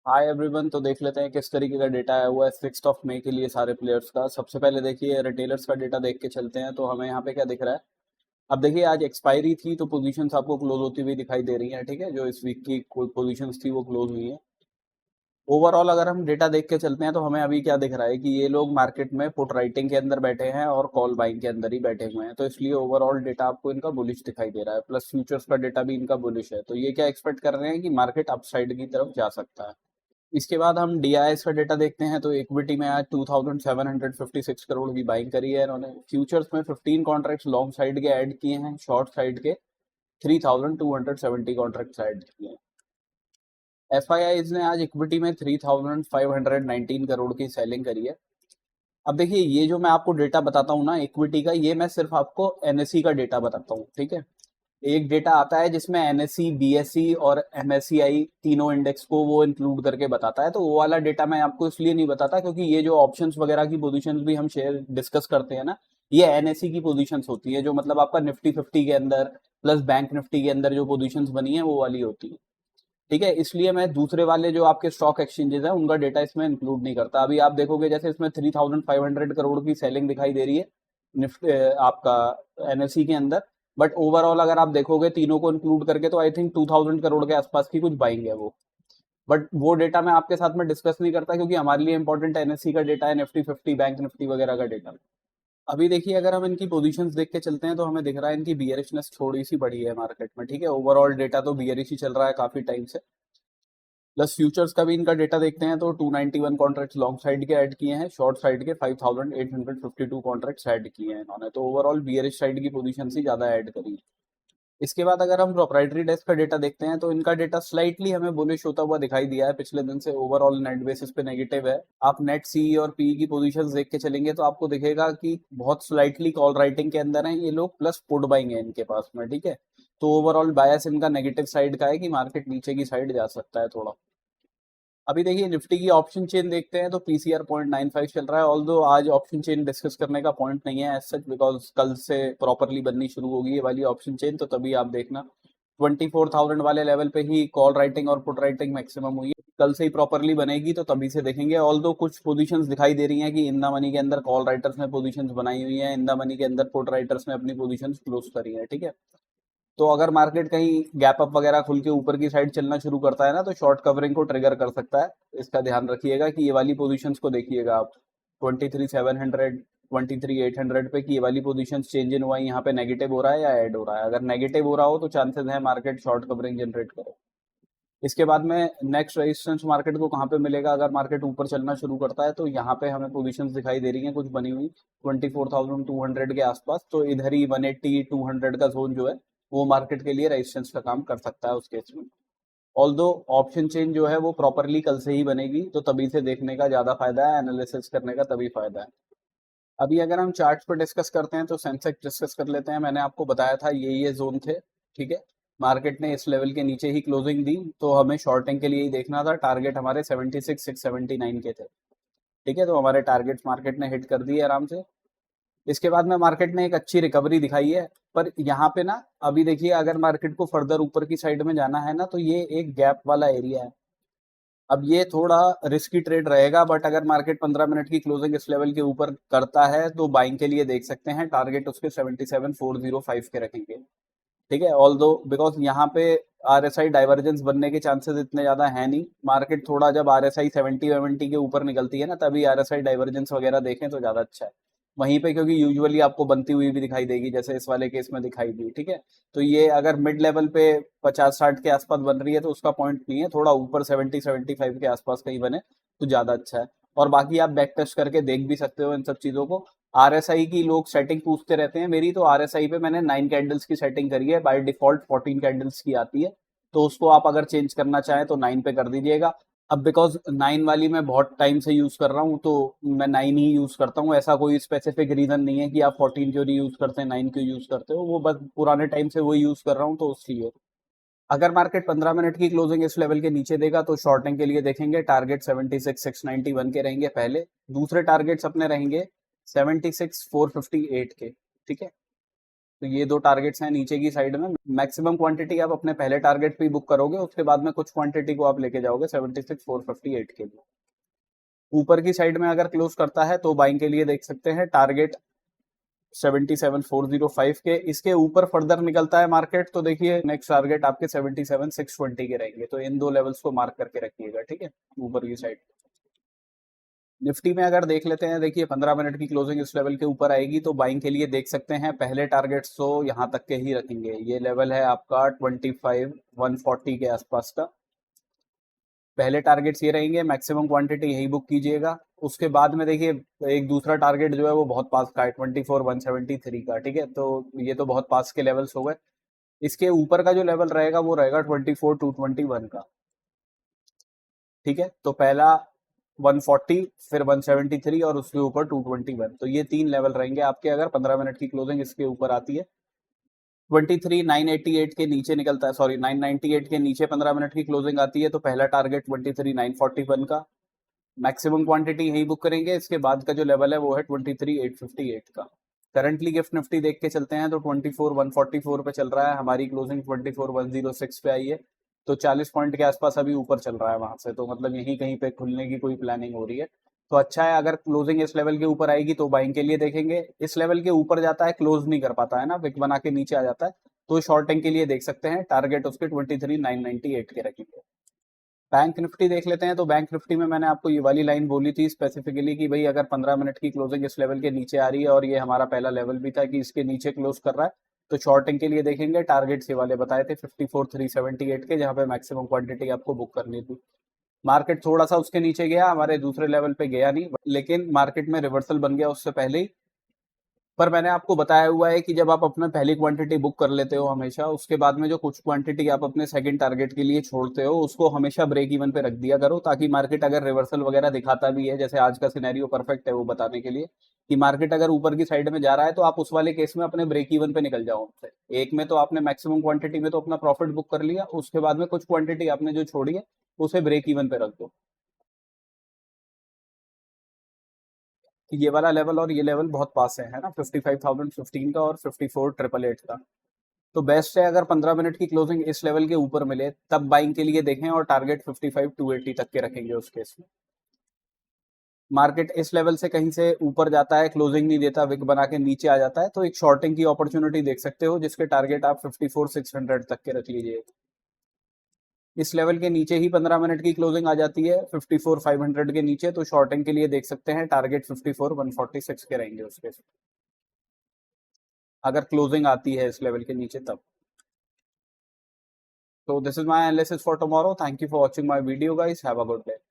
Hi everyone. तो देख लेते हैं किस तरीके का डेटा आया हुआ है 6 मई के लिए सारे प्लेयर्स का। सबसे पहले देखिए रिटेलर्स का डेटा देख के चलते हैं। तो हमें यहाँ पे क्या दिख रहा है। अब देखिए आज एक्सपायरी थी तो पोजीशंस आपको क्लोज होती हुई दिखाई दे रही हैं। ठीक है, जो इस वीक की पोजीशंस थी वो क्लोज हुई है। ओवरऑल अगर हम डेटा देख के चलते हैं तो हमें अभी क्या दिख रहा है कि ये लोग मार्केट में पुट राइटिंग के अंदर बैठे हैं और कॉल बाइंग के अंदर ही बैठे हुए हैं। तो इसलिए ओवरऑल डेटा आपको इनका बुलिश दिखाई दे रहा है, प्लस फ्यूचर्स का डेटा भी इनका बुलिश है। तो ये क्या एक्सपेक्ट कर रहे हैं कि मार्केट अपसाइड की तरफ जा सकता है। इसके बाद हम डीआईएस का डेटा देखते हैं। तो इक्विटी में आज 2756 करोड़ की बाइंग करी है इन्होंने। फ्यूचर्स में 15 कॉन्ट्रैक्ट्स लॉन्ग साइड के ऐड किए हैं, शॉर्ट साइड के 3270 कॉन्ट्रैक्ट्स ऐड किए हैं। एफआईआईज ने आज इक्विटी में 3519 करोड़ की सेलिंग करी है। अब देखिए ये जो मैं आपको डेटा बताता हूँ ना इक्विटी का, ये मैं सिर्फ आपको एनएससी का डेटा बताता हूँ। ठीक है, एक डेटा आता है जिसमें एनएससी, बीएसई और एमएससीआई तीनों इंडेक्स को वो इंक्लूड करके बताता है। तो वो वाला डेटा मैं आपको इसलिए नहीं बताता क्योंकि ये जो ऑप्शंस वगैरह की पोजीशंस भी हम शेयर डिस्कस करते हैं ना, ये एनएससी की पोजीशंस होती है, जो मतलब आपका निफ्टी 50 के अंदर प्लस बैंक निफ्टी के अंदर जो पोजीशंस बनी है वो वाली होती है। ठीक है, इसलिए मैं दूसरे वाले जो आपके स्टॉक एक्सचेंजेस हैं उनका डेटा इसमें इंक्लूड नहीं करता। अभी आप देखोगे जैसे इसमें 3500 करोड़ की सेलिंग दिखाई दे रही है निफ्टी आपका एनएससी के अंदर। बट ओवरऑल अगर आप देखोगे तीनों को इंक्लूड करके तो आई थिंक 2000 करोड़ के आसपास की कुछ बाइंग है वो। बट वो डेटा मैं आपके साथ में डिस्कस नहीं करता क्योंकि हमारे लिए इंपॉर्टेंट एनएससी का डेटा है, निफ्टी 50 बैंक निफ्टी वगैरह का डेटा। अभी देखिए अगर हम इनकी पोजीशंस देख के चलते हैं तो हमें दिख रहा है इनकी बियरिशनेस थोड़ी सी बढ़ी है मार्केट में। ठीक है, ओवरऑल डेटा तो बियरिश ही चल रहा है काफी टाइम से। प्लस फ्यूचर्स का भी इनका डेटा देखते हैं तो 291 कॉन्ट्रैक्ट्स लॉन्ग साइड के ऐड किए हैं, शॉर्ट साइड के 5852 कॉन्ट्रैक्ट्स ऐड किए हैं इन्होंने। तो ओवरऑल बियरिश साइड की पोजीशन ही ज्यादा ऐड करी है। इसके बाद अगर हम प्रोप्राइटरी डेस्क का डेटा देखते हैं तो इनका डेटा स्लाइटली हमें बुलिश होता हुआ दिखाई दिया है पिछले दिन से। ओवरऑल नेट बेसिस पे नेगेटिव है। आप नेट सी और पी की पोजीशंस देख के चलेंगे तो आपको दिखेगा कि बहुत स्लाइटली कॉल राइटिंग के अंदर हैं ये लोग, प्लस पुट बाइंग है इनके पास में। ठीक है, तो ओवरऑल बायस इनका नेगेटिव साइड का है कि मार्केट नीचे की साइड जा सकता है थोड़ा। अभी देखिए निफ्टी की ऑप्शन चेन देखते हैं तो पीसीआर 0.95 चल रहा है। ऑल्दो आज ऑप्शन चेन डिस्कस करने का पॉइंट नहीं है एज सच, बिकॉज कल से प्रॉपरली बननी शुरू होगी ये वाली ऑप्शन चेन, तो तभी आप देखना 24,000 वाले लेवल पे ही कॉल राइटिंग और पुट राइटिंग मैक्सिमम हुई है। कल से ही प्रॉपरली बनेगी तो तभी से देखेंगे। ऑल्दो कुछ पोजीशंस दिखाई दे रही हैं कि इंदा मनी के अंदर कॉल राइटर्स ने पोजीशंस बनाई हुई है, इंदा मनी के अंदर पुट राइटर्स ने अपनी पोजीशंस क्लोज करी है। ठीक है, तो अगर मार्केट कहीं गैप अप वगैरह खुल के ऊपर की साइड चलना शुरू करता है ना तो शॉर्ट कवरिंग को ट्रिगर कर सकता है। इसका ध्यान रखिएगा कि ये वाली पोजीशंस को देखिएगा आप 23,700 23,800 पे कि ये वाली पोजीशंस चेंज इन हुआ है, यहाँ पे नेगेटिव हो रहा है या ऐड हो रहा है। अगर नेगेटिव हो रहा हो तो चांसेस है मार्केट शॉर्ट कवरिंग जनरेट करे। इसके बाद में नेक्स्ट रेजिस्टेंस मार्केट को कहाँ पे मिलेगा। अगर मार्केट ऊपर चलना शुरू करता है तो यहाँ पे हमें पोजीशंस दिखाई दे रही हैं कुछ बनी हुई 24,200 के आसपास। तो इधर ही 180 200 का जोन जो है वो मार्केट के लिए रेजिस्टेंस का काम कर सकता है उस केस में। ऑल्दो ऑप्शन चेन जो है वो प्रॉपरली कल से ही बनेगी तो तभी से देखने का ज्यादा फायदा है, एनालिसिस करने का तभी फायदा है। अभी अगर हम चार्ट पर डिस्कस करते हैं तो सेंसेक्स डिस्कस कर लेते हैं। मैंने आपको बताया था ये जोन थे। ठीक है, मार्केट ने इस लेवल के नीचे ही क्लोजिंग दी तो हमें शॉर्टिंग के लिए ही देखना था। टारगेट हमारे 76,679 के थे। ठीक है, तो हमारे टारगेट्स मार्केट ने हिट कर दिए आराम से। इसके बाद में मार्केट ने एक अच्छी रिकवरी दिखाई है। पर यहाँ पे ना अभी देखिए अगर मार्केट को फर्दर ऊपर की साइड में जाना है ना तो ये एक गैप वाला एरिया है। अब ये थोड़ा रिस्की ट्रेड रहेगा, बट अगर मार्केट 15 मिनट की क्लोजिंग इस लेवल के ऊपर करता है तो बाइंग के लिए देख सकते हैं। टारगेट उसके 77,405 के रखेंगे। ठीक है, ऑल दो बिकॉज यहाँ पे आरएसआई डाइवर्जेंस बनने के चांसेस इतने ज्यादा है नहीं। मार्केट थोड़ा जब आरएसआई 70 के ऊपर निकलती है ना तभी आरएसआई डाइवर्जेंस वगैरह देखें तो ज्यादा अच्छा है वहीं पे, क्योंकि यूजुअली आपको बनती हुई भी दिखाई देगी जैसे इस वाले केस में दिखाई दी। ठीक है, तो ये अगर मिड लेवल पे 50-60 के आसपास बन रही है तो उसका पॉइंट नहीं है, थोड़ा ऊपर 70-75 के आसपास कहीं बने तो ज्यादा अच्छा है। और बाकी आप बैक टेस्ट करके देख भी सकते हो इन सब चीजों को। आरएसआई की लोग सेटिंग पूछते रहते हैं मेरी, तो आरएसआई पे मैंने 9 कैंडल्स की सेटिंग करी है। बाय डिफॉल्ट 14 कैंडल्स की आती है, तो उसको आप अगर चेंज करना चाहें तो 9 पे कर दीजिएगा। अब बिकॉज 9 वाली मैं बहुत टाइम से यूज कर रहा हूँ तो मैं 9 ही यूज करता हूँ। ऐसा कोई स्पेसिफिक रीजन नहीं है कि आप 14 क्यों नहीं यूज करते, 9 क्यों यूज करते हो, वो बस पुराने टाइम से वो यूज कर रहा हूँ तो उसलिए। अगर मार्केट 15 मिनट की क्लोजिंग इस लेवल के नीचे देगा तो शॉर्टिंग के लिए देखेंगे टारगेट 76,691 के रहेंगे पहले। दूसरे टारगेट्स अपने रहेंगे 76,458 के। ठीक है, तो ये दो टारगेट्स हैं नीचे की साइड में। मैक्सिमम क्वांटिटी आप अपने पहले टारगेट पे ही बुक करोगे, उसके बाद में कुछ क्वांटिटी को आप लेके जाओगे 76,458 के लिए। ऊपर की साइड में अगर क्लोज करता है तो बाइंग के लिए देख सकते हैं टारगेट 77,405 के। इसके ऊपर फर्दर निकलता है मार्केट तो देखिए नेक्स्ट टारगेट आपके 77,620 के रहेंगे। तो इन दो लेवल्स को मार्क करके रखिएगा, ठीक है, ऊपर की साइड। निफ्टी में अगर देख लेते हैं, देखिए 15 मिनट की क्लोजिंग इस लेवल के ऊपर आएगी तो बाइंग के लिए देख सकते हैं पहले टारगेट्स तो यहाँ तक के ही रखेंगे। ये लेवल है आपका 25,140 के आसपास का। पहले टारगेट्स ये रहेंगे, मैक्सिमम क्वांटिटी यही बुक कीजिएगा। उसके बाद में देखिए एक दूसरा टारगेट जो है वो बहुत पास का है 24,173 का, ठीक है। तो ये तो बहुत पास के लेवल्स हो गए। इसके ऊपर का जो लेवल रहेगा वो रहेगा 24,221 का, ठीक है। तो पहला 140, फिर 173 और उसके ऊपर 221। तो ये तीन लेवल रहेंगे आपके अगर 15 मिनट की क्लोजिंग इसके ऊपर आती है। 23,988 के नीचे निकलता है, सॉरी 998 के नीचे 15 मिनट की क्लोजिंग आती है तो पहला टारगेट 23,941 का। मैक्सिमम क्वांटिटी यही बुक करेंगे। इसके बाद का जो लेवल है वो है 23,858 का। करंटली गिफ्ट निफ्टी देख के चलते हैं तो 24,144 पे चल रहा है। हमारी क्लोजिंग 24,106 पे आई है, तो 40 पॉइंट के आसपास अभी ऊपर चल रहा है वहां से। तो मतलब यहीं कहीं पे खुलने की कोई प्लानिंग हो रही है, तो अच्छा है। अगर क्लोजिंग इस लेवल के ऊपर आएगी तो बाइंग के लिए देखेंगे। इस लेवल के ऊपर जाता है, क्लोज नहीं कर पाता है ना, विक बना के नीचे आ जाता है, तो शॉर्टिंग के लिए देख सकते हैं टारगेट उसके 23,998 के रखेंगे। बैंक निफ्टी देख लेते हैं तो बैंक निफ्टी में मैंने आपको ये वाली लाइन बोली थी स्पेसिफिकली कि भाई अगर 15 मिनट की क्लोजिंग इस लेवल के नीचे आ रही है और ये हमारा पहला लेवल भी था कि इसके नीचे क्लोज कर रहा है, तो शॉर्टिंग के लिए देखेंगे। टारगेट्स ये वाले बताए थे 54,378 के, जहां पे मैक्सिमम क्वांटिटी आपको बुक करनी थी। मार्केट थोड़ा सा उसके नीचे गया, हमारे दूसरे लेवल पे गया नहीं, लेकिन मार्केट में रिवर्सल बन गया उससे पहले ही। पर मैंने आपको बताया हुआ है कि जब आप अपना पहली क्वांटिटी बुक कर लेते हो हमेशा, उसके बाद में जो कुछ क्वांटिटी आप अपने सेकंड टारगेट के लिए छोड़ते हो उसको हमेशा ब्रेक इवन पे रख दिया करो, ताकि मार्केट अगर रिवर्सल वगैरह दिखाता भी है, जैसे आज का सिनेरियो परफेक्ट है वो बताने के लिए कि मार्केट अगर ऊपर की साइड में जा रहा है तो आप उस वाले केस में अपने ब्रेक इवन पे निकल जाओ उससे। एक में तो आपने मैक्सिमम क्वांटिटी में तो अपना प्रॉफिट बुक कर लिया, उसके बाद में कुछ क्वांटिटी आपने जो छोड़ी है उसे ब्रेक इवन पे रख दो। ये वाला लेवल और ये लेवल बहुत पास है ना, 55,015 का और 54,888 का। तो बेस्ट है अगर 15 मिनट की क्लोजिंग इस लेवल के ऊपर मिले तब बाइंग के लिए देखें, और टारगेट 55,280 तक के रखेंगे उस केस में। मार्केट इस लेवल से कहीं से ऊपर जाता है, क्लोजिंग नहीं देता, विक बना के नीचे आ जाता है, तो एक शॉर्टिंग की अपॉर्चुनिटी देख सकते हो जिसके टारगेट आप 54,600 तक के रख लीजिए। इस लेवल के नीचे ही 15 मिनट की क्लोजिंग आ जाती है 54,500 के नीचे, तो शॉर्टिंग के लिए देख सकते हैं टारगेट 54,146 के रहेंगे उसके, अगर क्लोजिंग आती है इस लेवल के नीचे तब। So this is my analysis for tomorrow. Thank you for watching my video, guys. Have a good day.